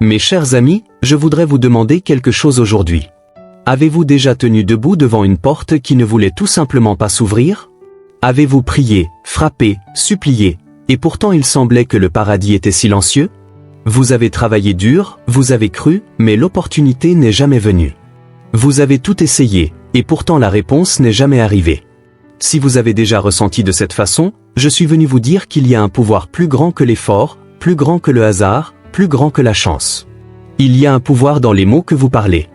Mes chers amis, je voudrais vous demander quelque chose aujourd'hui. Avez-vous déjà tenu debout devant une porte qui ne voulait tout simplement pas s'ouvrir? Avez-vous prié, frappé, supplié, et pourtant il semblait que le paradis était silencieux? Vous avez travaillé dur, vous avez cru, mais l'opportunité n'est jamais venue. Vous avez tout essayé, et pourtant la réponse n'est jamais arrivée. Si vous avez déjà ressenti de cette façon, je suis venu vous dire qu'il y a un pouvoir plus grand que l'effort, plus grand que le hasard, plus grand que la chance. Il y a un pouvoir dans les mots que vous parlez.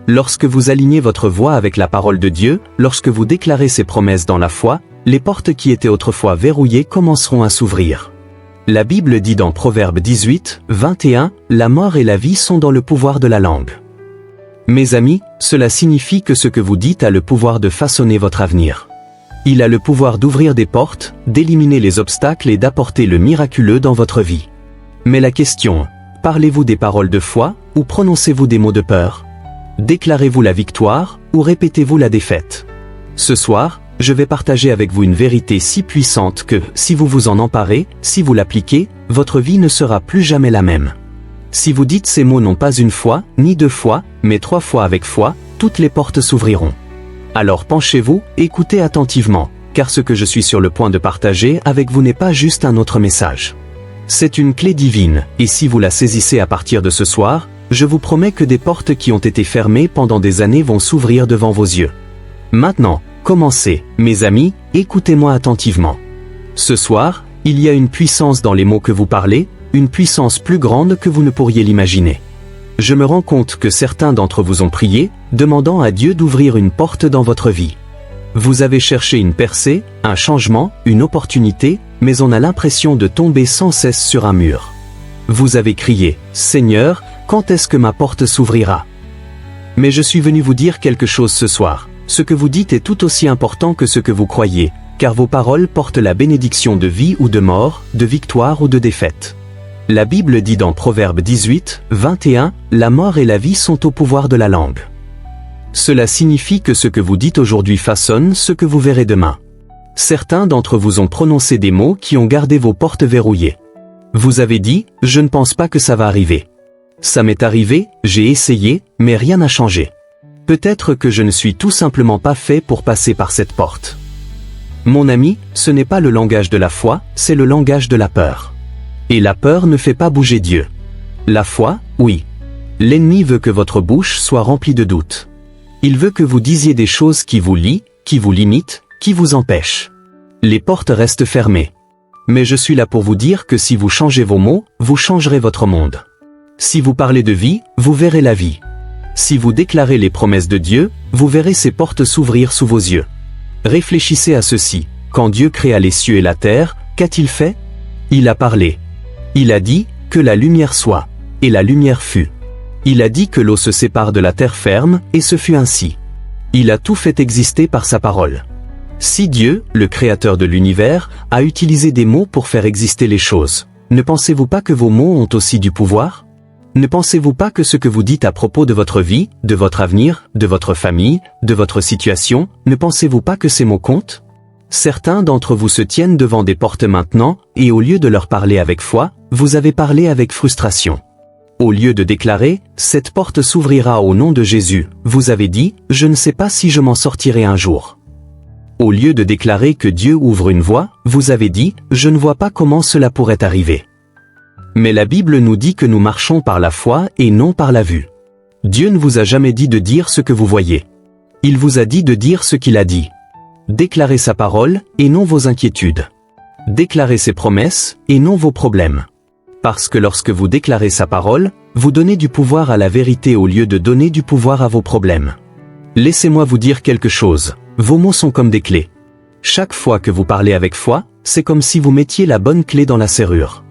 Lorsque vous alignez votre voix avec la parole de Dieu, lorsque vous déclarez ses promesses dans la foi, les portes qui étaient autrefois verrouillées commenceront à s'ouvrir. La Bible dit dans Proverbe 18, 21, « La mort et la vie sont dans le pouvoir de la langue ». Mes amis, cela signifie que ce que vous dites a le pouvoir de façonner votre avenir. Il a le pouvoir d'ouvrir des portes, d'éliminer les obstacles et d'apporter le miraculeux dans votre vie. Mais la question, parlez-vous des paroles de foi, ou prononcez-vous des mots de peur? Déclarez-vous la victoire, ou répétez-vous la défaite? Ce soir, je vais partager avec vous une vérité si puissante que, si vous vous en emparez, si vous l'appliquez, votre vie ne sera plus jamais la même. Si vous dites ces mots non pas une fois, ni 2 fois, mais 3 fois avec foi, toutes les portes s'ouvriront. Alors penchez-vous, écoutez attentivement, car ce que je suis sur le point de partager avec vous n'est pas juste un autre message. C'est une clé divine, et si vous la saisissez à partir de ce soir, je vous promets que des portes qui ont été fermées pendant des années vont s'ouvrir devant vos yeux. Maintenant, commencez, mes amis, écoutez-moi attentivement. Ce soir, il y a une puissance dans les mots que vous parlez, une puissance plus grande que vous ne pourriez l'imaginer. Je me rends compte que certains d'entre vous ont prié, demandant à Dieu d'ouvrir une porte dans votre vie. Vous avez cherché une percée, un changement, une opportunité, mais on a l'impression de tomber sans cesse sur un mur. Vous avez crié, « Seigneur, quand est-ce que ma porte s'ouvrira » Mais je suis venu vous dire quelque chose ce soir. Ce que vous dites est tout aussi important que ce que vous croyez, car vos paroles portent la bénédiction de vie ou de mort, de victoire ou de défaite. La Bible dit dans Proverbe 18, 21, « La mort et la vie sont au pouvoir de la langue ». Cela signifie que ce que vous dites aujourd'hui façonne ce que vous verrez demain. Certains d'entre vous ont prononcé des mots qui ont gardé vos portes verrouillées. Vous avez dit, « Je ne pense pas que ça va arriver. Ça m'est arrivé, j'ai essayé, mais rien n'a changé. Peut-être que je ne suis tout simplement pas fait pour passer par cette porte. » Mon ami, ce n'est pas le langage de la foi, c'est le langage de la peur. Et la peur ne fait pas bouger Dieu. La foi, oui. L'ennemi veut que votre bouche soit remplie de doutes. Il veut que vous disiez des choses qui vous lient, qui vous limitent, qui vous empêchent. Les portes restent fermées. Mais je suis là pour vous dire que si vous changez vos mots, vous changerez votre monde. Si vous parlez de vie, vous verrez la vie. Si vous déclarez les promesses de Dieu, vous verrez ces portes s'ouvrir sous vos yeux. Réfléchissez à ceci. Quand Dieu créa les cieux et la terre, qu'a-t-il fait? Il a parlé. Il a dit que la lumière soit, et la lumière fut. Il a dit que l'eau se sépare de la terre ferme, et ce fut ainsi. Il a tout fait exister par sa parole. Si Dieu, le créateur de l'univers, a utilisé des mots pour faire exister les choses, ne pensez-vous pas que vos mots ont aussi du pouvoir? Ne pensez-vous pas que ce que vous dites à propos de votre vie, de votre avenir, de votre famille, de votre situation, ne pensez-vous pas que ces mots comptent? Certains d'entre vous se tiennent devant des portes maintenant, et au lieu de leur parler avec foi, vous avez parlé avec frustration. Au lieu de déclarer « Cette porte s'ouvrira au nom de Jésus », vous avez dit « Je ne sais pas si je m'en sortirai un jour ». Au lieu de déclarer que Dieu ouvre une voie, vous avez dit « Je ne vois pas comment cela pourrait arriver ». Mais la Bible nous dit que nous marchons par la foi et non par la vue. Dieu ne vous a jamais dit de dire ce que vous voyez. Il vous a dit de dire ce qu'il a dit. Déclarez sa parole et non vos inquiétudes. Déclarez ses promesses et non vos problèmes. Parce que lorsque vous déclarez sa parole, vous donnez du pouvoir à la vérité au lieu de donner du pouvoir à vos problèmes. Laissez-moi vous dire quelque chose, vos mots sont comme des clés. Chaque fois que vous parlez avec foi, c'est comme si vous mettiez la bonne clé dans la serrure.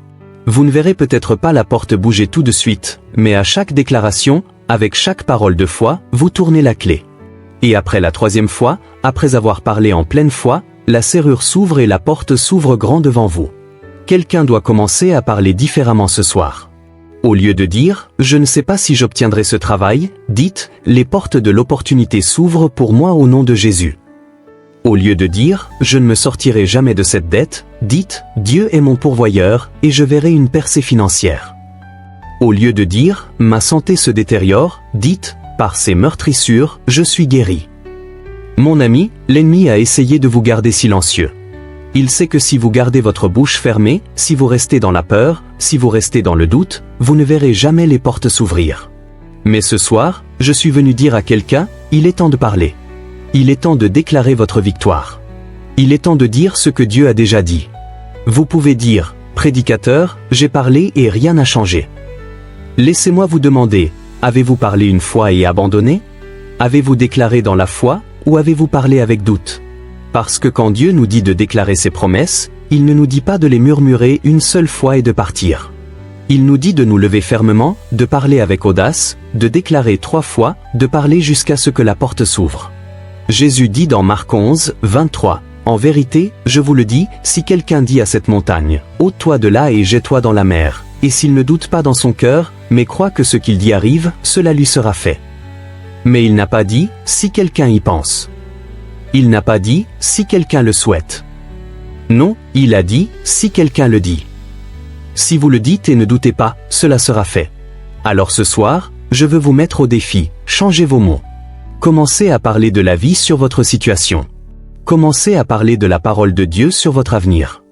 Vous ne verrez peut-être pas la porte bouger tout de suite, mais à chaque déclaration, avec chaque parole de foi, vous tournez la clé. Et après la 3e fois, après avoir parlé en pleine foi, la serrure s'ouvre et la porte s'ouvre grand devant vous. Quelqu'un doit commencer à parler différemment ce soir. Au lieu de dire « Je ne sais pas si j'obtiendrai ce travail », dites « Les portes de l'opportunité s'ouvrent pour moi au nom de Jésus ». Au lieu de dire « Je ne me sortirai jamais de cette dette », dites « Dieu est mon pourvoyeur et je verrai une percée financière ». Au lieu de dire « ma santé se détériore », dites « par ces meurtrissures, je suis guéri ». Mon ami, l'ennemi a essayé de vous garder silencieux. Il sait que si vous gardez votre bouche fermée, si vous restez dans la peur, si vous restez dans le doute, vous ne verrez jamais les portes s'ouvrir. Mais ce soir, je suis venu dire à quelqu'un, il est temps de parler. Il est temps de déclarer votre victoire. Il est temps de dire ce que Dieu a déjà dit. Vous pouvez dire, prédicateur, j'ai parlé et rien n'a changé. Laissez-moi vous demander, avez-vous parlé une fois et abandonné? Avez-vous déclaré dans la foi, ou avez-vous parlé avec doute? Parce que quand Dieu nous dit de déclarer ses promesses, il ne nous dit pas de les murmurer une seule fois et de partir. Il nous dit de nous lever fermement, de parler avec audace, de déclarer 3 fois, de parler jusqu'à ce que la porte s'ouvre. Jésus dit dans Marc 11, 23, « En vérité, je vous le dis, si quelqu'un dit à cette montagne, ôte-toi de là et jette-toi dans la mer, et s'il ne doute pas dans son cœur, mais croit que ce qu'il dit arrive, cela lui sera fait. » Mais il n'a pas dit, si quelqu'un y pense. Il n'a pas dit, si quelqu'un le souhaite. Non, il a dit, si quelqu'un le dit. Si vous le dites et ne doutez pas, cela sera fait. Alors ce soir, je veux vous mettre au défi, changez vos mots. Commencez à parler de la vie sur votre situation. Commencez à parler de la parole de Dieu sur votre avenir.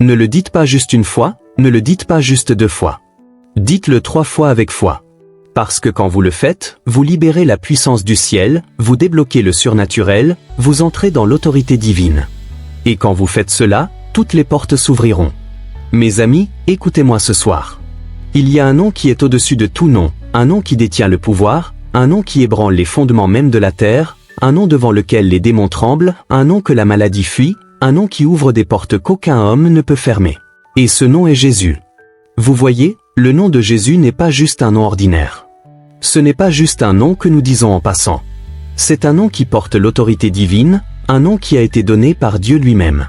Ne le dites pas juste une fois, ne le dites pas juste 2 fois. Dites-le 3 fois avec foi. Parce que quand vous le faites, vous libérez la puissance du ciel, vous débloquez le surnaturel, vous entrez dans l'autorité divine. Et quand vous faites cela, toutes les portes s'ouvriront. Mes amis, écoutez-moi ce soir. Il y a un nom qui est au-dessus de tout nom, un nom qui détient le pouvoir, un nom qui ébranle les fondements même de la terre, un nom devant lequel les démons tremblent, un nom que la maladie fuit, un nom qui ouvre des portes qu'aucun homme ne peut fermer. Et ce nom est Jésus. Vous voyez, le nom de Jésus n'est pas juste un nom ordinaire. Ce n'est pas juste un nom que nous disons en passant. C'est un nom qui porte l'autorité divine, un nom qui a été donné par Dieu lui-même.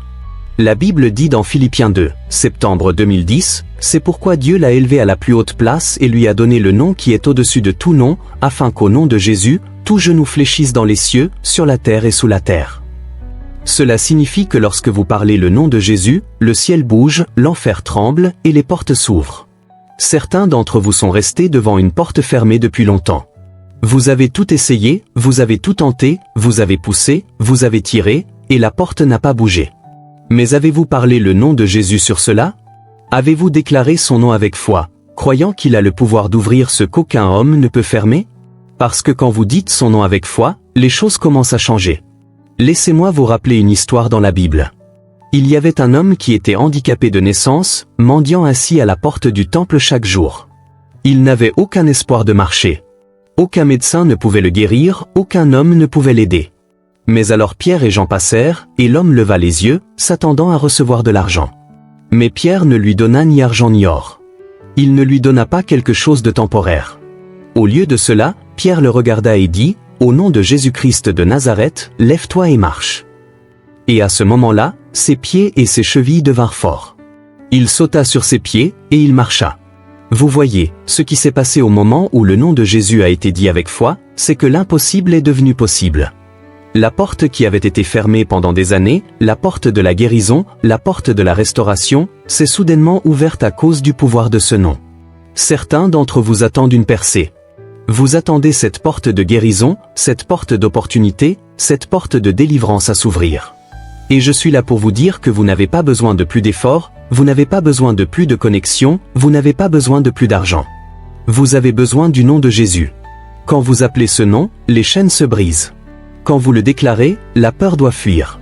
La Bible dit dans Philippiens 2, septembre 2010, « C'est pourquoi Dieu l'a élevé à la plus haute place et lui a donné le nom qui est au-dessus de tout nom, afin qu'au nom de Jésus, tout genou fléchisse dans les cieux, sur la terre et sous la terre. » Cela signifie que lorsque vous parlez le nom de Jésus, le ciel bouge, l'enfer tremble et les portes s'ouvrent. Certains d'entre vous sont restés devant une porte fermée depuis longtemps. Vous avez tout essayé, vous avez tout tenté, vous avez poussé, vous avez tiré, et la porte n'a pas bougé. Mais avez-vous parlé le nom de Jésus sur cela? Avez-vous déclaré son nom avec foi, croyant qu'il a le pouvoir d'ouvrir ce qu'aucun homme ne peut fermer? Parce que quand vous dites son nom avec foi, les choses commencent à changer. Laissez-moi vous rappeler une histoire dans la Bible. Il y avait un homme qui était handicapé de naissance, mendiant assis à la porte du temple chaque jour. Il n'avait aucun espoir de marcher. Aucun médecin ne pouvait le guérir, aucun homme ne pouvait l'aider. Mais alors Pierre et Jean passèrent, et l'homme leva les yeux, s'attendant à recevoir de l'argent. Mais Pierre ne lui donna ni argent ni or. Il ne lui donna pas quelque chose de temporaire. Au lieu de cela, Pierre le regarda et dit, « Au nom de Jésus-Christ de Nazareth, lève-toi et marche. » Et à ce moment-là, ses pieds et ses chevilles devinrent forts. Il sauta sur ses pieds, et il marcha. Vous voyez, ce qui s'est passé au moment où le nom de Jésus a été dit avec foi, c'est que l'impossible est devenu possible. La porte qui avait été fermée pendant des années, la porte de la guérison, la porte de la restauration, s'est soudainement ouverte à cause du pouvoir de ce nom. Certains d'entre vous attendent une percée. Vous attendez cette porte de guérison, cette porte d'opportunité, cette porte de délivrance à s'ouvrir. Et je suis là pour vous dire que vous n'avez pas besoin de plus d'efforts, vous n'avez pas besoin de plus de connexion, vous n'avez pas besoin de plus d'argent. Vous avez besoin du nom de Jésus. Quand vous appelez ce nom, les chaînes se brisent. Quand vous le déclarez, la peur doit fuir.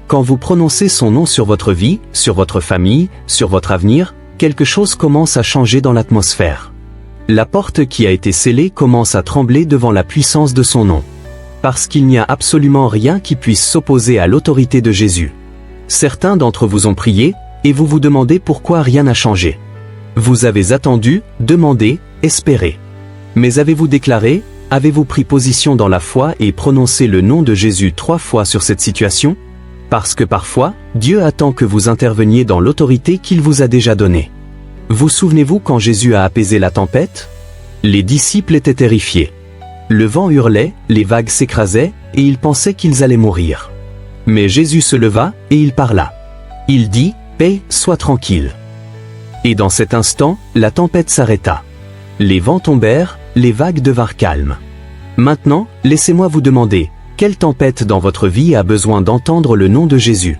Quand vous prononcez son nom sur votre vie, sur votre famille, sur votre avenir, quelque chose commence à changer dans l'atmosphère. La porte qui a été scellée commence à trembler devant la puissance de son nom. Parce qu'il n'y a absolument rien qui puisse s'opposer à l'autorité de Jésus. Certains d'entre vous ont prié, et vous vous demandez pourquoi rien n'a changé. Vous avez attendu, demandé, espéré. Mais avez-vous déclaré, avez-vous pris position dans la foi et prononcé le nom de Jésus 3 fois sur cette situation? Parce que parfois, Dieu attend que vous interveniez dans l'autorité qu'il vous a déjà donnée. Vous souvenez-vous quand Jésus a apaisé la tempête? Les disciples étaient terrifiés. Le vent hurlait, les vagues s'écrasaient, et ils pensaient qu'ils allaient mourir. Mais Jésus se leva, et il parla. Il dit, « Paix, sois tranquille. » Et dans cet instant, la tempête s'arrêta. Les vents tombèrent, les vagues devinrent calmes. Maintenant, laissez-moi vous demander, quelle tempête dans votre vie a besoin d'entendre le nom de Jésus?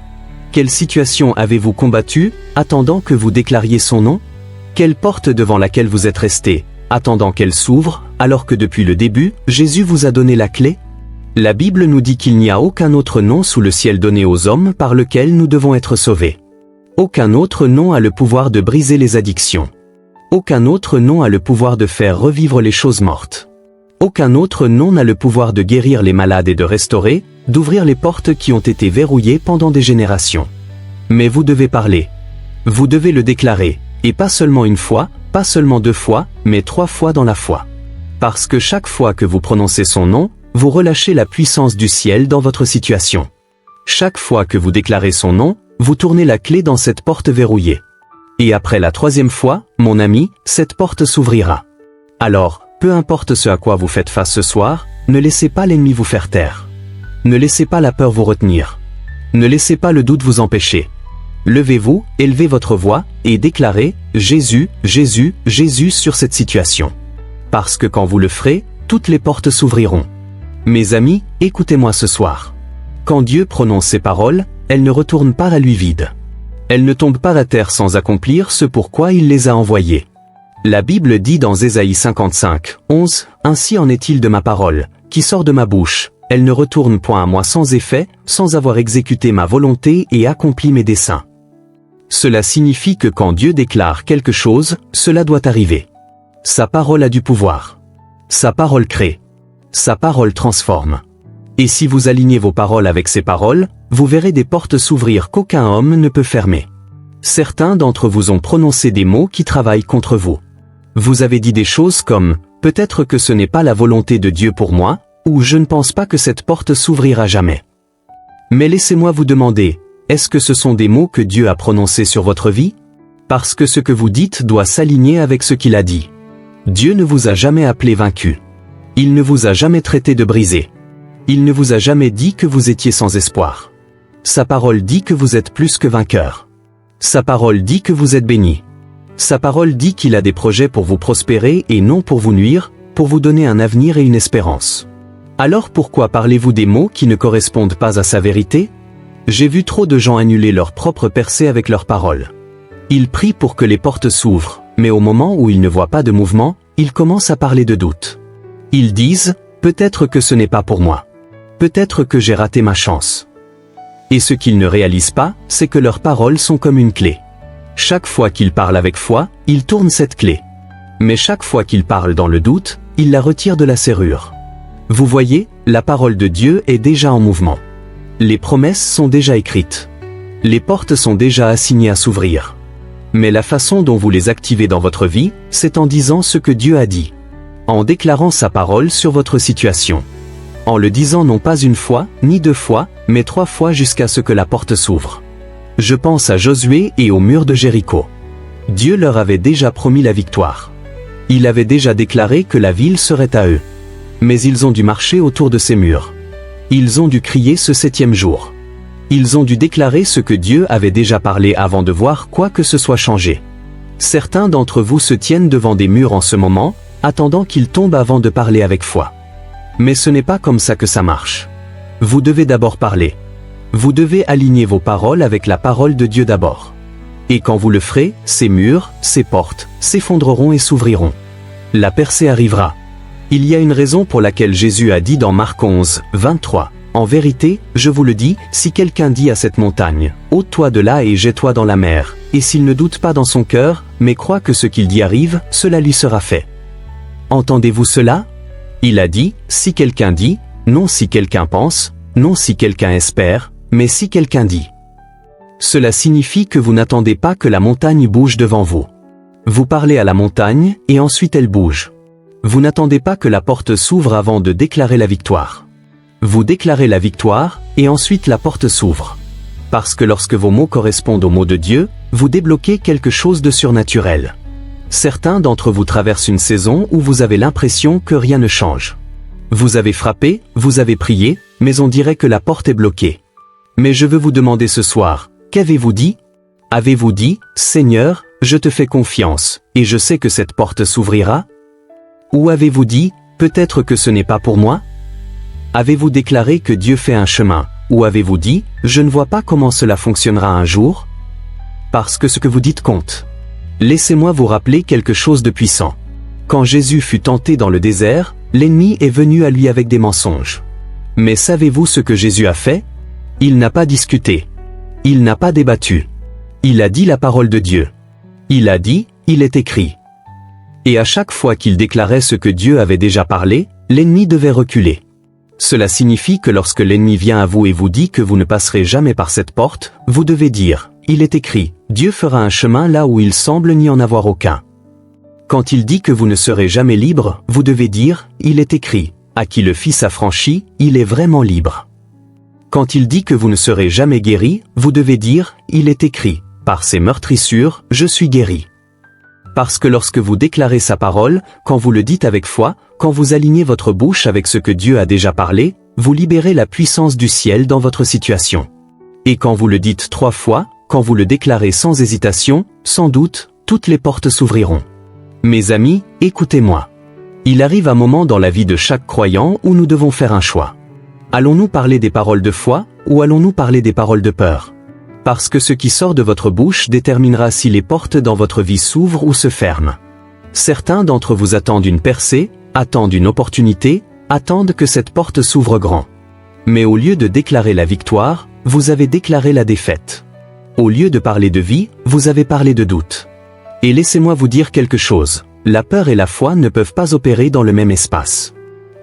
Quelle situation avez-vous combattue, attendant que vous déclariez son nom? Quelle porte devant laquelle vous êtes resté, attendant qu'elle s'ouvre, alors que depuis le début, Jésus vous a donné la clé? La Bible nous dit qu'il n'y a aucun autre nom sous le ciel donné aux hommes par lequel nous devons être sauvés. Aucun autre nom a le pouvoir de briser les addictions. Aucun autre nom a le pouvoir de faire revivre les choses mortes. Aucun autre nom n'a le pouvoir de guérir les malades et de restaurer, d'ouvrir les portes qui ont été verrouillées pendant des générations. Mais vous devez parler. Vous devez le déclarer, et pas seulement une fois, pas seulement 2 fois, mais 3 fois dans la foi. Parce que chaque fois que vous prononcez son nom, vous relâchez la puissance du ciel dans votre situation. Chaque fois que vous déclarez son nom, vous tournez la clé dans cette porte verrouillée. Et après la 3e fois, mon ami, cette porte s'ouvrira. Alors, peu importe ce à quoi vous faites face ce soir, ne laissez pas l'ennemi vous faire taire. Ne laissez pas la peur vous retenir. Ne laissez pas le doute vous empêcher. Levez-vous, élevez votre voix, et déclarez « Jésus, Jésus, Jésus » sur cette situation. Parce que quand vous le ferez, toutes les portes s'ouvriront. Mes amis, écoutez-moi ce soir. Quand Dieu prononce ces paroles, elles ne retournent pas à lui vides. Elles ne tombent pas à terre sans accomplir ce pourquoi il les a envoyées. La Bible dit dans Ésaïe 55, 11, « Ainsi en est-il de ma parole, qui sort de ma bouche, elle ne retourne point à moi sans effet, sans avoir exécuté ma volonté et accompli mes desseins. » Cela signifie que quand Dieu déclare quelque chose, cela doit arriver. Sa parole a du pouvoir. Sa parole crée. Sa parole transforme. Et si vous alignez vos paroles avec ses paroles, vous verrez des portes s'ouvrir qu'aucun homme ne peut fermer. Certains d'entre vous ont prononcé des mots qui travaillent contre vous. Vous avez dit des choses comme « Peut-être que ce n'est pas la volonté de Dieu pour moi » ou « Je ne pense pas que cette porte s'ouvrira jamais ». Mais laissez-moi vous demander, est-ce que ce sont des mots que Dieu a prononcés sur votre vie? Parce que ce que vous dites doit s'aligner avec ce qu'il a dit. Dieu ne vous a jamais appelé vaincu. Il ne vous a jamais traité de brisé. Il ne vous a jamais dit que vous étiez sans espoir. Sa parole dit que vous êtes plus que vainqueur. Sa parole dit que vous êtes béni. Sa parole dit qu'il a des projets pour vous prospérer et non pour vous nuire, pour vous donner un avenir et une espérance. Alors pourquoi parlez-vous des mots qui ne correspondent pas à sa vérité? J'ai vu trop de gens annuler leur propre percée avec leurs paroles. Ils prient pour que les portes s'ouvrent, mais au moment où ils ne voient pas de mouvement, ils commencent à parler de doute. Ils disent, peut-être que ce n'est pas pour moi. Peut-être que j'ai raté ma chance. Et ce qu'ils ne réalisent pas, c'est que leurs paroles sont comme une clé. Chaque fois qu'ils parlent avec foi, ils tournent cette clé. Mais chaque fois qu'ils parlent dans le doute, ils la retirent de la serrure. Vous voyez, la parole de Dieu est déjà en mouvement. Les promesses sont déjà écrites. Les portes sont déjà assignées à s'ouvrir. Mais la façon dont vous les activez dans votre vie, c'est en disant ce que Dieu a dit. En déclarant sa parole sur votre situation. En le disant non pas 1 fois, ni 2 fois, mais 3 fois jusqu'à ce que la porte s'ouvre. Je pense à Josué et au mur de Jéricho. Dieu leur avait déjà promis la victoire. Il avait déjà déclaré que la ville serait à eux. Mais ils ont dû marcher autour de ces murs. Ils ont dû crier ce 7e jour. Ils ont dû déclarer ce que Dieu avait déjà parlé avant de voir quoi que ce soit changer. Certains d'entre vous se tiennent devant des murs en ce moment, attendant qu'ils tombent avant de parler avec foi. Mais ce n'est pas comme ça que ça marche. Vous devez d'abord parler. Vous devez aligner vos paroles avec la parole de Dieu d'abord. Et quand vous le ferez, ces murs, ces portes, s'effondreront et s'ouvriront. La percée arrivera. Il y a une raison pour laquelle Jésus a dit dans Marc 11, 23, « En vérité, je vous le dis, si quelqu'un dit à cette montagne, « Ôte-toi de là et jette-toi dans la mer », et s'il ne doute pas dans son cœur, mais croit que ce qu'il dit arrive, cela lui sera fait. » Entendez-vous cela? Il a dit, si quelqu'un dit, non si quelqu'un pense, non si quelqu'un espère, mais si quelqu'un dit. Cela signifie que vous n'attendez pas que la montagne bouge devant vous. Vous parlez à la montagne, et ensuite elle bouge. Vous n'attendez pas que la porte s'ouvre avant de déclarer la victoire. Vous déclarez la victoire, et ensuite la porte s'ouvre. Parce que lorsque vos mots correspondent aux mots de Dieu, vous débloquez quelque chose de surnaturel. Certains d'entre vous traversent une saison où vous avez l'impression que rien ne change. Vous avez frappé, vous avez prié, mais on dirait que la porte est bloquée. Mais je veux vous demander ce soir, qu'avez-vous dit? Avez-vous dit, Seigneur, je te fais confiance, et je sais que cette porte s'ouvrira? Ou avez-vous dit, peut-être que ce n'est pas pour moi? Avez-vous déclaré que Dieu fait un chemin? Ou avez-vous dit, je ne vois pas comment cela fonctionnera un jour? Parce que ce que vous dites compte. Laissez-moi vous rappeler quelque chose de puissant. Quand Jésus fut tenté dans le désert, l'ennemi est venu à lui avec des mensonges. Mais savez-vous ce que Jésus a fait? Il n'a pas discuté. Il n'a pas débattu. Il a dit la parole de Dieu. Il a dit, il est écrit. Et à chaque fois qu'il déclarait ce que Dieu avait déjà parlé, l'ennemi devait reculer. Cela signifie que lorsque l'ennemi vient à vous et vous dit que vous ne passerez jamais par cette porte, vous devez dire, il est écrit, Dieu fera un chemin là où il semble n'y en avoir aucun. Quand il dit que vous ne serez jamais libre, vous devez dire, il est écrit, à qui le Fils a franchi, il est vraiment libre. Quand il dit que vous ne serez jamais guéri, vous devez dire, il est écrit, par ses meurtrissures, je suis guéri. Parce que lorsque vous déclarez sa parole, quand vous le dites avec foi, quand vous alignez votre bouche avec ce que Dieu a déjà parlé, vous libérez la puissance du ciel dans votre situation. Et quand vous le dites 3 fois, quand vous le déclarez sans hésitation, sans doute, toutes les portes s'ouvriront. Mes amis, écoutez-moi. Il arrive un moment dans la vie de chaque croyant où nous devons faire un choix. Allons-nous parler des paroles de foi, ou allons-nous parler des paroles de peur? Parce que ce qui sort de votre bouche déterminera si les portes dans votre vie s'ouvrent ou se ferment. Certains d'entre vous attendent une percée, attendent une opportunité, attendent que cette porte s'ouvre grand. Mais au lieu de déclarer la victoire, vous avez déclaré la défaite. Au lieu de parler de vie, vous avez parlé de doute. Et laissez-moi vous dire quelque chose, la peur et la foi ne peuvent pas opérer dans le même espace.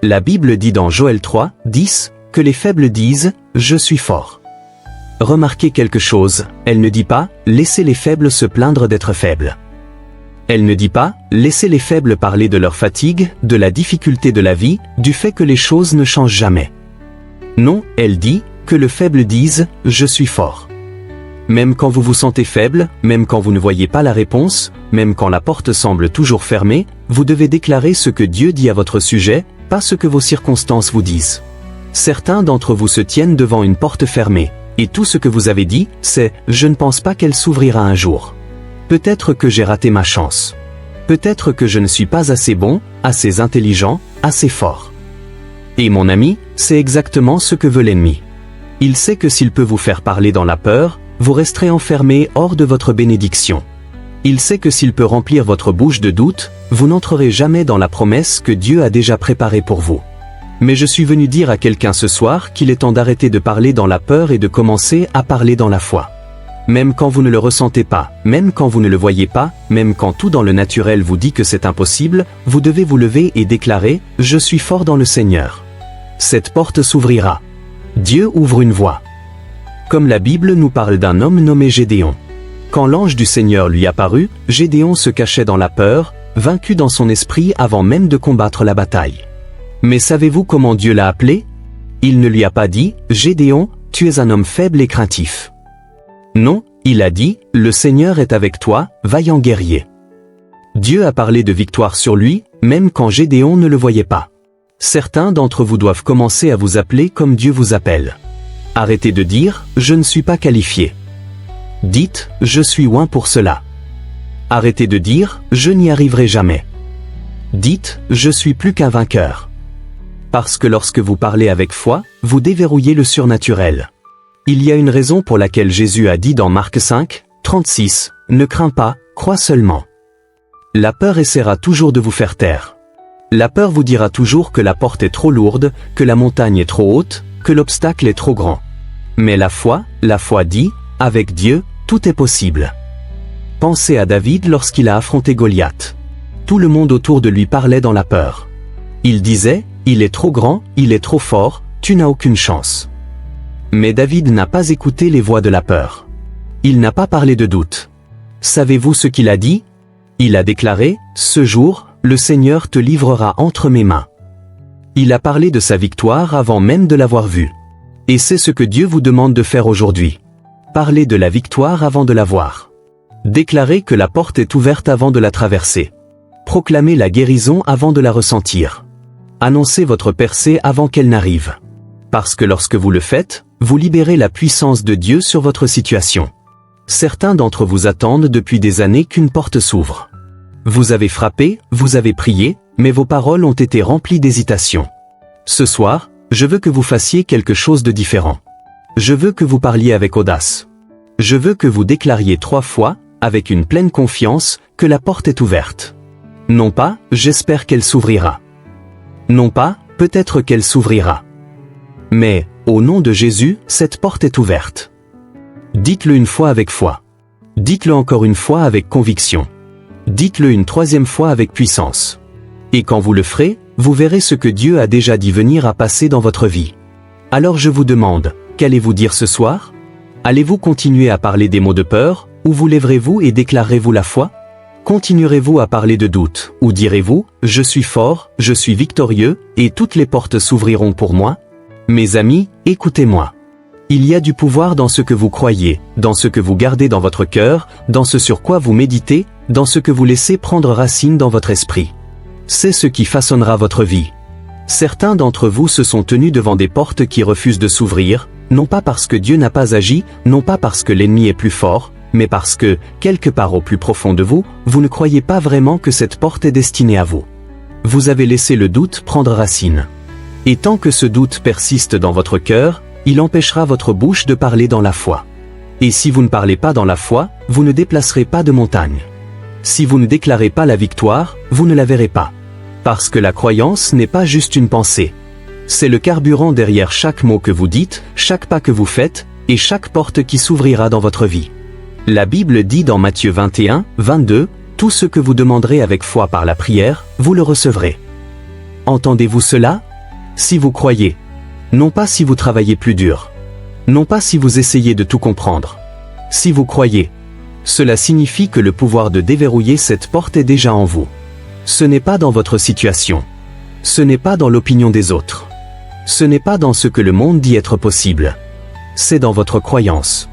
La Bible dit dans Joël 3, 10, que les faibles disent « Je suis fort ». Remarquez quelque chose, elle ne dit pas « Laissez les faibles se plaindre d'être faibles ». Elle ne dit pas « Laissez les faibles parler de leur fatigue, de la difficulté de la vie, du fait que les choses ne changent jamais ». Non, elle dit que le faible dise « Je suis fort ». Même quand vous vous sentez faible, même quand vous ne voyez pas la réponse, même quand la porte semble toujours fermée, vous devez déclarer ce que Dieu dit à votre sujet, pas ce que vos circonstances vous disent. Certains d'entre vous se tiennent devant une porte fermée, et tout ce que vous avez dit, c'est « Je ne pense pas qu'elle s'ouvrira un jour. Peut-être que j'ai raté ma chance. Peut-être que je ne suis pas assez bon, assez intelligent, assez fort. » Et mon ami, c'est exactement ce que veut l'ennemi. Il sait que s'il peut vous faire parler dans la peur, vous resterez enfermé hors de votre bénédiction. Il sait que s'il peut remplir votre bouche de doute, vous n'entrerez jamais dans la promesse que Dieu a déjà préparée pour vous. Mais je suis venu dire à quelqu'un ce soir qu'il est temps d'arrêter de parler dans la peur et de commencer à parler dans la foi. Même quand vous ne le ressentez pas, même quand vous ne le voyez pas, même quand tout dans le naturel vous dit que c'est impossible, vous devez vous lever et déclarer « Je suis fort dans le Seigneur ». Cette porte s'ouvrira. Dieu ouvre une voie. Comme la Bible nous parle d'un homme nommé Gédéon. Quand l'ange du Seigneur lui apparut, Gédéon se cachait dans la peur, vaincu dans son esprit avant même de combattre la bataille. Mais savez-vous comment Dieu l'a appelé? Il ne lui a pas dit « Gédéon, tu es un homme faible et craintif ». Non, il a dit « Le Seigneur est avec toi, vaillant guerrier ». Dieu a parlé de victoire sur lui, même quand Gédéon ne le voyait pas. Certains d'entre vous doivent commencer à vous appeler comme Dieu vous appelle. Arrêtez de dire « Je ne suis pas qualifié ». Dites « Je suis oint pour cela ». Arrêtez de dire « Je n'y arriverai jamais ». Dites « Je suis plus qu'un vainqueur ». Parce que lorsque vous parlez avec foi, vous déverrouillez le surnaturel. Il y a une raison pour laquelle Jésus a dit dans Marc 5, 36, « Ne crains pas, crois seulement ». La peur essaiera toujours de vous faire taire. La peur vous dira toujours que la porte est trop lourde, que la montagne est trop haute, que l'obstacle est trop grand. Mais la foi dit, avec Dieu, tout est possible. Pensez à David lorsqu'il a affronté Goliath. Tout le monde autour de lui parlait dans la peur. Il disait, il est trop grand, il est trop fort, tu n'as aucune chance. Mais David n'a pas écouté les voix de la peur. Il n'a pas parlé de doute. Savez-vous ce qu'il a dit? Il a déclaré, ce jour, le Seigneur te livrera entre mes mains. Il a parlé de sa victoire avant même de l'avoir vue. Et c'est ce que Dieu vous demande de faire aujourd'hui. Parlez de la victoire avant de la voir. Déclarez que la porte est ouverte avant de la traverser. Proclamez la guérison avant de la ressentir. Annoncez votre percée avant qu'elle n'arrive. Parce que lorsque vous le faites, vous libérez la puissance de Dieu sur votre situation. Certains d'entre vous attendent depuis des années qu'une porte s'ouvre. Vous avez frappé, vous avez prié, mais vos paroles ont été remplies d'hésitation. Ce soir, je veux que vous fassiez quelque chose de différent. Je veux que vous parliez avec audace. Je veux que vous déclariez 3 fois, avec une pleine confiance, que la porte est ouverte. Non pas, j'espère qu'elle s'ouvrira. Non pas, peut-être qu'elle s'ouvrira. Mais, au nom de Jésus, cette porte est ouverte. Dites-le une fois avec foi. Dites-le encore une fois avec conviction. Dites-le une 3e fois avec puissance. Et quand vous le ferez, vous verrez ce que Dieu a déjà dit venir à passer dans votre vie. Alors je vous demande, qu'allez-vous dire ce soir? Allez-vous continuer à parler des mots de peur, ou vous lèverez-vous et déclarerez-vous la foi? Continuerez-vous à parler de doute, ou direz-vous, je suis fort, je suis victorieux, et toutes les portes s'ouvriront pour moi? Mes amis, écoutez-moi. Il y a du pouvoir dans ce que vous croyez, dans ce que vous gardez dans votre cœur, dans ce sur quoi vous méditez, dans ce que vous laissez prendre racine dans votre esprit. C'est ce qui façonnera votre vie. Certains d'entre vous se sont tenus devant des portes qui refusent de s'ouvrir, non pas parce que Dieu n'a pas agi, non pas parce que l'ennemi est plus fort, mais parce que, quelque part au plus profond de vous, vous ne croyez pas vraiment que cette porte est destinée à vous. Vous avez laissé le doute prendre racine. Et tant que ce doute persiste dans votre cœur, il empêchera votre bouche de parler dans la foi. Et si vous ne parlez pas dans la foi, vous ne déplacerez pas de montagne. Si vous ne déclarez pas la victoire, vous ne la verrez pas. Parce que la croyance n'est pas juste une pensée. C'est le carburant derrière chaque mot que vous dites, chaque pas que vous faites, et chaque porte qui s'ouvrira dans votre vie. La Bible dit dans Matthieu 21, 22, « Tout ce que vous demanderez avec foi par la prière, vous le recevrez. » Entendez-vous cela? Si vous croyez. Non pas si vous travaillez plus dur. Non pas si vous essayez de tout comprendre. Si vous croyez. Cela signifie que le pouvoir de déverrouiller cette porte est déjà en vous. Ce n'est pas dans votre situation. Ce n'est pas dans l'opinion des autres. Ce n'est pas dans ce que le monde dit être possible. C'est dans votre croyance.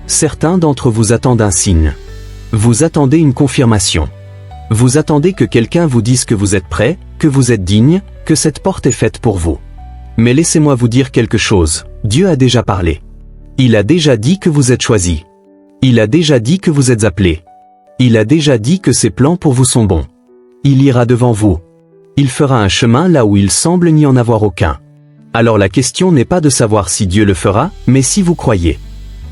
Certains d'entre vous attendent un signe. Vous attendez une confirmation. Vous attendez que quelqu'un vous dise que vous êtes prêt, que vous êtes digne, que cette porte est faite pour vous. Mais laissez-moi vous dire quelque chose, Dieu a déjà parlé. Il a déjà dit que vous êtes choisi. Il a déjà dit que vous êtes appelé. Il a déjà dit que ses plans pour vous sont bons. Il ira devant vous. Il fera un chemin là où il semble n'y en avoir aucun. Alors la question n'est pas de savoir si Dieu le fera, mais si vous croyez.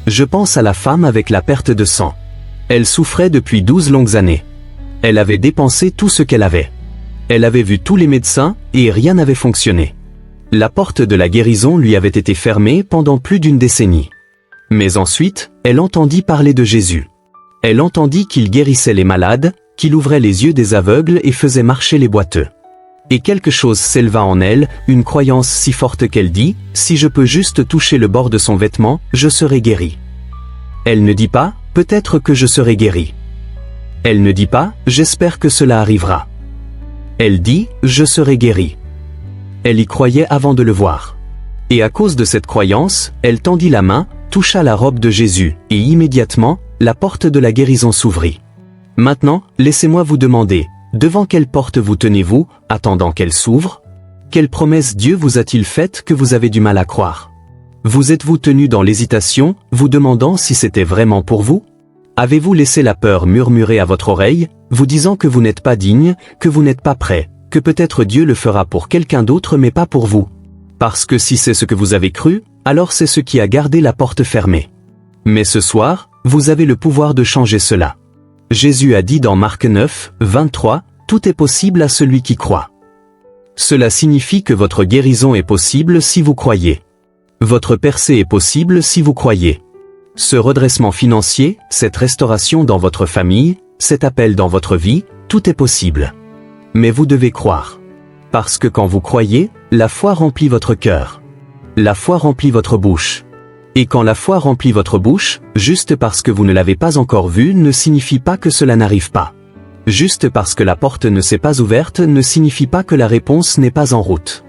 Je pense à la femme avec la perte de sang. Elle souffrait depuis 12 longues années. Elle avait dépensé tout ce qu'elle avait. Elle avait vu tous les médecins, et rien n'avait fonctionné. La porte de la guérison lui avait été fermée pendant plus d'1 décennie. Mais ensuite, elle entendit parler de Jésus. Elle entendit qu'il guérissait les malades, qu'il ouvrait les yeux des aveugles et faisait marcher les boiteux. Et quelque chose s'éleva en elle, une croyance si forte qu'elle dit, « Si je peux juste toucher le bord de son vêtement, je serai guéri. » Elle ne dit pas, « Peut-être que je serai guéri. » Elle ne dit pas, « J'espère que cela arrivera. » Elle dit, « Je serai guéri. » Elle y croyait avant de le voir. Et à cause de cette croyance, elle tendit la main, toucha la robe de Jésus, et immédiatement, la porte de la guérison s'ouvrit. Maintenant, laissez-moi vous demander, devant quelle porte vous tenez-vous, attendant qu'elle s'ouvre? Quelle promesse Dieu vous a-t-il faite que vous avez du mal à croire? Vous êtes-vous tenu dans l'hésitation, vous demandant si c'était vraiment pour vous? Avez-vous laissé la peur murmurer à votre oreille, vous disant que vous n'êtes pas digne, que vous n'êtes pas prêt, que peut-être Dieu le fera pour quelqu'un d'autre mais pas pour vous? Parce que si c'est ce que vous avez cru, alors c'est ce qui a gardé la porte fermée. Mais ce soir, vous avez le pouvoir de changer cela. Jésus a dit dans Marc 9, 23, « Tout est possible à celui qui croit. » Cela signifie que votre guérison est possible si vous croyez. Votre percée est possible si vous croyez. Ce redressement financier, cette restauration dans votre famille, cet appel dans votre vie, tout est possible. Mais vous devez croire. Parce que quand vous croyez, la foi remplit votre cœur. La foi remplit votre bouche. Et quand la foi remplit votre bouche, juste parce que vous ne l'avez pas encore vue ne signifie pas que cela n'arrive pas. Juste parce que la porte ne s'est pas ouverte ne signifie pas que la réponse n'est pas en route.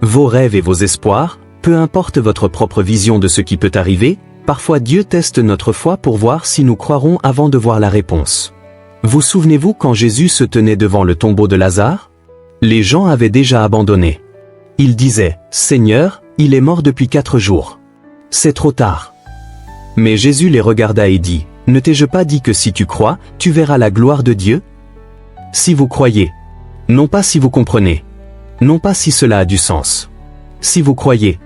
Vos rêves et vos espoirs, peu importe votre propre vision de ce qui peut arriver, parfois Dieu teste notre foi pour voir si nous croirons avant de voir la réponse. Vous souvenez-vous quand Jésus se tenait devant le tombeau de Lazare? Les gens avaient déjà abandonné. Ils disaient, « Seigneur, il est mort depuis 4 jours. C'est trop tard. » Mais Jésus les regarda et dit, « Ne t'ai-je pas dit que si tu crois, tu verras la gloire de Dieu? » Si vous croyez. Non pas si vous comprenez. Non pas si cela a du sens. Si vous croyez.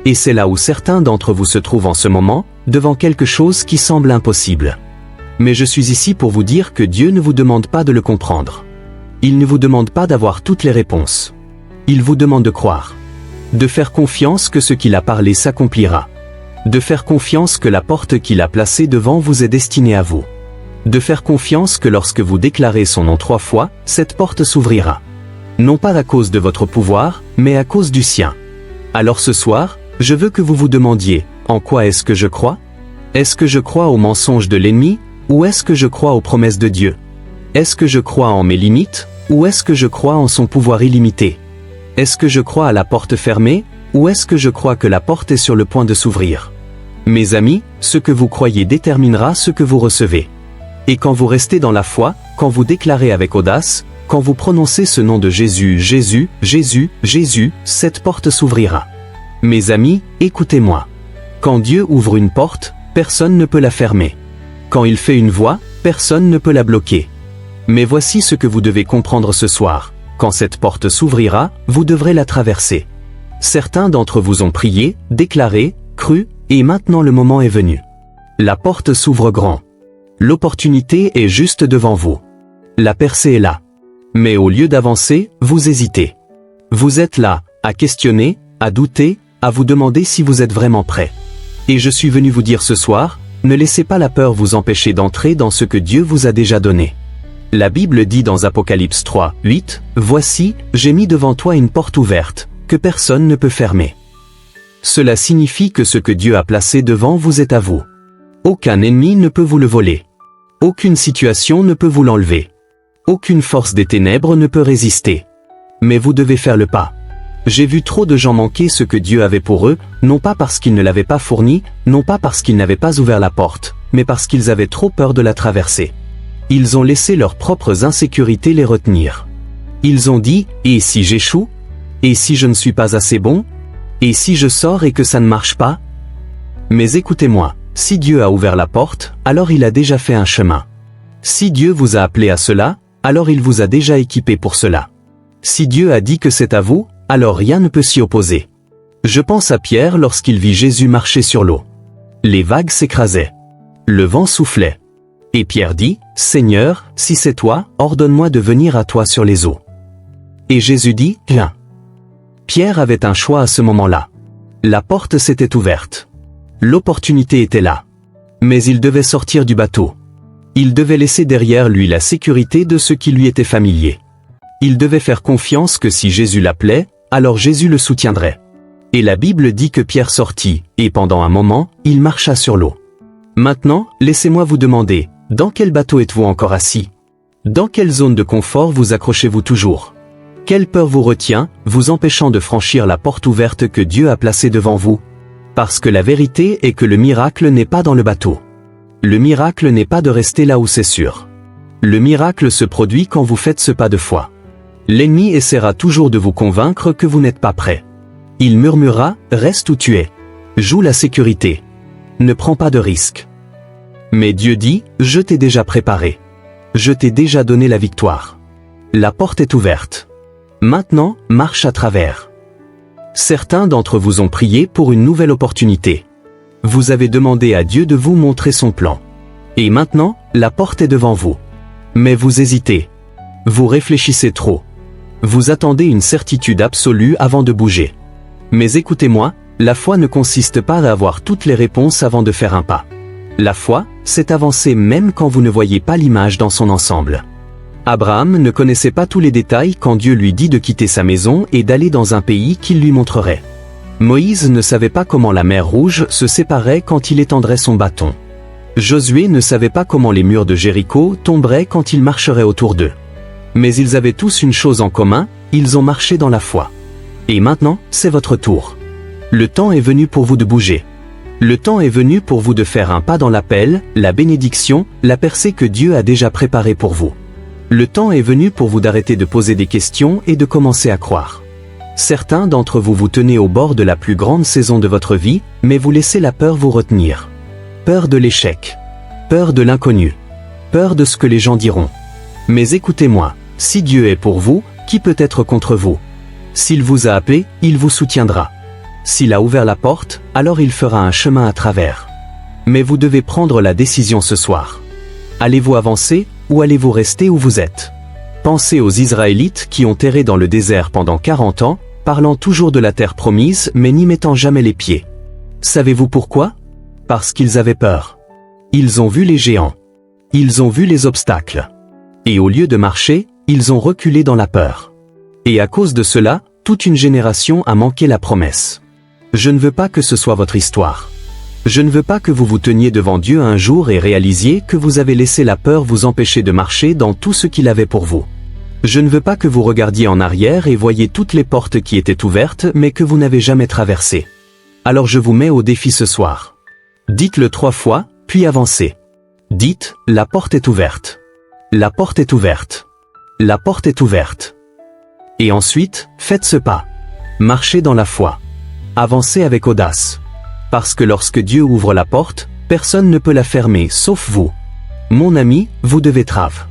Et c'est là où certains d'entre vous se trouvent en ce moment, devant quelque chose qui semble impossible. Mais je suis ici pour vous dire que Dieu ne vous demande pas de le comprendre. Il ne vous demande pas d'avoir toutes les réponses. Il vous demande de croire. De faire confiance que ce qu'il a parlé s'accomplira. De faire confiance que la porte qu'il a placée devant vous est destinée à vous. De faire confiance que lorsque vous déclarez son nom 3 fois, cette porte s'ouvrira. Non pas à cause de votre pouvoir, mais à cause du sien. Alors ce soir, je veux que vous vous demandiez, en quoi est-ce que je crois? Est-ce que je crois aux mensonges de l'ennemi, ou est-ce que je crois aux promesses de Dieu? Est-ce que je crois en mes limites, ou est-ce que je crois en son pouvoir illimité? Est-ce que je crois à la porte fermée, ou est-ce que je crois que la porte est sur le point de s'ouvrir? Mes amis, ce que vous croyez déterminera ce que vous recevez. Et quand vous restez dans la foi, quand vous déclarez avec audace, quand vous prononcez ce nom de Jésus, Jésus, Jésus, Jésus, cette porte s'ouvrira. Mes amis, écoutez-moi. Quand Dieu ouvre une porte, personne ne peut la fermer. Quand il fait une voie, personne ne peut la bloquer. Mais voici ce que vous devez comprendre ce soir. Quand cette porte s'ouvrira, vous devrez la traverser. Certains d'entre vous ont prié, déclaré, cru, et maintenant le moment est venu. La porte s'ouvre grand. L'opportunité est juste devant vous. La percée est là. Mais au lieu d'avancer, vous hésitez. Vous êtes là, à questionner, à douter, à vous demander si vous êtes vraiment prêt. Et je suis venu vous dire ce soir, ne laissez pas la peur vous empêcher d'entrer dans ce que Dieu vous a déjà donné. La Bible dit dans Apocalypse 3, 8, « Voici, j'ai mis devant toi une porte ouverte, que personne ne peut fermer. » Cela signifie que ce que Dieu a placé devant vous est à vous. Aucun ennemi ne peut vous le voler. Aucune situation ne peut vous l'enlever. Aucune force des ténèbres ne peut résister. Mais vous devez faire le pas. J'ai vu trop de gens manquer ce que Dieu avait pour eux, non pas parce qu'ils ne l'avaient pas fourni, non pas parce qu'ils n'avaient pas ouvert la porte, mais parce qu'ils avaient trop peur de la traverser. Ils ont laissé leurs propres insécurités les retenir. Ils ont dit, et si j'échoue? Et si je ne suis pas assez bon? Et si je sors et que ça ne marche pas? Mais écoutez-moi, si Dieu a ouvert la porte, alors il a déjà fait un chemin. Si Dieu vous a appelé à cela, alors il vous a déjà équipé pour cela. Si Dieu a dit que c'est à vous, alors rien ne peut s'y opposer. Je pense à Pierre lorsqu'il vit Jésus marcher sur l'eau. Les vagues s'écrasaient. Le vent soufflait. Et Pierre dit, « Seigneur, si c'est toi, ordonne-moi de venir à toi sur les eaux. » Et Jésus dit, « Viens. » Pierre avait un choix à ce moment-là. La porte s'était ouverte. L'opportunité était là. Mais il devait sortir du bateau. Il devait laisser derrière lui la sécurité de ce qui lui était familier. Il devait faire confiance que si Jésus l'appelait, alors Jésus le soutiendrait. Et la Bible dit que Pierre sortit, et pendant un moment, il marcha sur l'eau. Maintenant, laissez-moi vous demander, dans quel bateau êtes-vous encore assis? Dans quelle zone de confort vous accrochez-vous toujours? Quelle peur vous retient, vous empêchant de franchir la porte ouverte que Dieu a placée devant vous? Parce que la vérité est que le miracle n'est pas dans le bateau. Le miracle n'est pas de rester là où c'est sûr. Le miracle se produit quand vous faites ce pas de foi. L'ennemi essaiera toujours de vous convaincre que vous n'êtes pas prêt. Il murmurera, reste où tu es. Joue la sécurité. Ne prends pas de risques. Mais Dieu dit, je t'ai déjà préparé. Je t'ai déjà donné la victoire. La porte est ouverte. Maintenant, marche à travers. Certains d'entre vous ont prié pour une nouvelle opportunité. Vous avez demandé à Dieu de vous montrer son plan. Et maintenant, la porte est devant vous. Mais vous hésitez. Vous réfléchissez trop. Vous attendez une certitude absolue avant de bouger. Mais écoutez-moi, la foi ne consiste pas à avoir toutes les réponses avant de faire un pas. La foi, c'est avancer même quand vous ne voyez pas l'image dans son ensemble. Abraham ne connaissait pas tous les détails quand Dieu lui dit de quitter sa maison et d'aller dans un pays qu'il lui montrerait. Moïse ne savait pas comment la mer Rouge se séparait quand il étendrait son bâton. Josué ne savait pas comment les murs de Jéricho tomberaient quand il marcherait autour d'eux. Mais ils avaient tous une chose en commun, ils ont marché dans la foi. Et maintenant, c'est votre tour. Le temps est venu pour vous de bouger. Le temps est venu pour vous de faire un pas dans l'appel, la bénédiction, la percée que Dieu a déjà préparée pour vous. Le temps est venu pour vous d'arrêter de poser des questions et de commencer à croire. Certains d'entre vous vous tenez au bord de la plus grande saison de votre vie, mais vous laissez la peur vous retenir. Peur de l'échec. Peur de l'inconnu. Peur de ce que les gens diront. Mais écoutez-moi, si Dieu est pour vous, qui peut être contre vous? S'il vous a appelé, il vous soutiendra. S'il a ouvert la porte, alors il fera un chemin à travers. Mais vous devez prendre la décision ce soir. Allez-vous avancer, ou allez-vous rester où vous êtes? Pensez aux Israélites qui ont erré dans le désert pendant 40 ans, parlant toujours de la terre promise mais n'y mettant jamais les pieds. Savez-vous pourquoi? Parce qu'ils avaient peur. Ils ont vu les géants. Ils ont vu les obstacles. Et au lieu de marcher, ils ont reculé dans la peur. Et à cause de cela, toute une génération a manqué la promesse. Je ne veux pas que ce soit votre histoire. Je ne veux pas que vous vous teniez devant Dieu un jour et réalisiez que vous avez laissé la peur vous empêcher de marcher dans tout ce qu'il avait pour vous. Je ne veux pas que vous regardiez en arrière et voyiez toutes les portes qui étaient ouvertes mais que vous n'avez jamais traversées. Alors je vous mets au défi ce soir. Dites-le 3 fois, puis avancez. Dites, la porte est ouverte. La porte est ouverte. La porte est ouverte. Et ensuite, faites ce pas. Marchez dans la foi. Avancez avec audace. Parce que lorsque Dieu ouvre la porte, personne ne peut la fermer sauf vous. Mon ami, vous devez trave.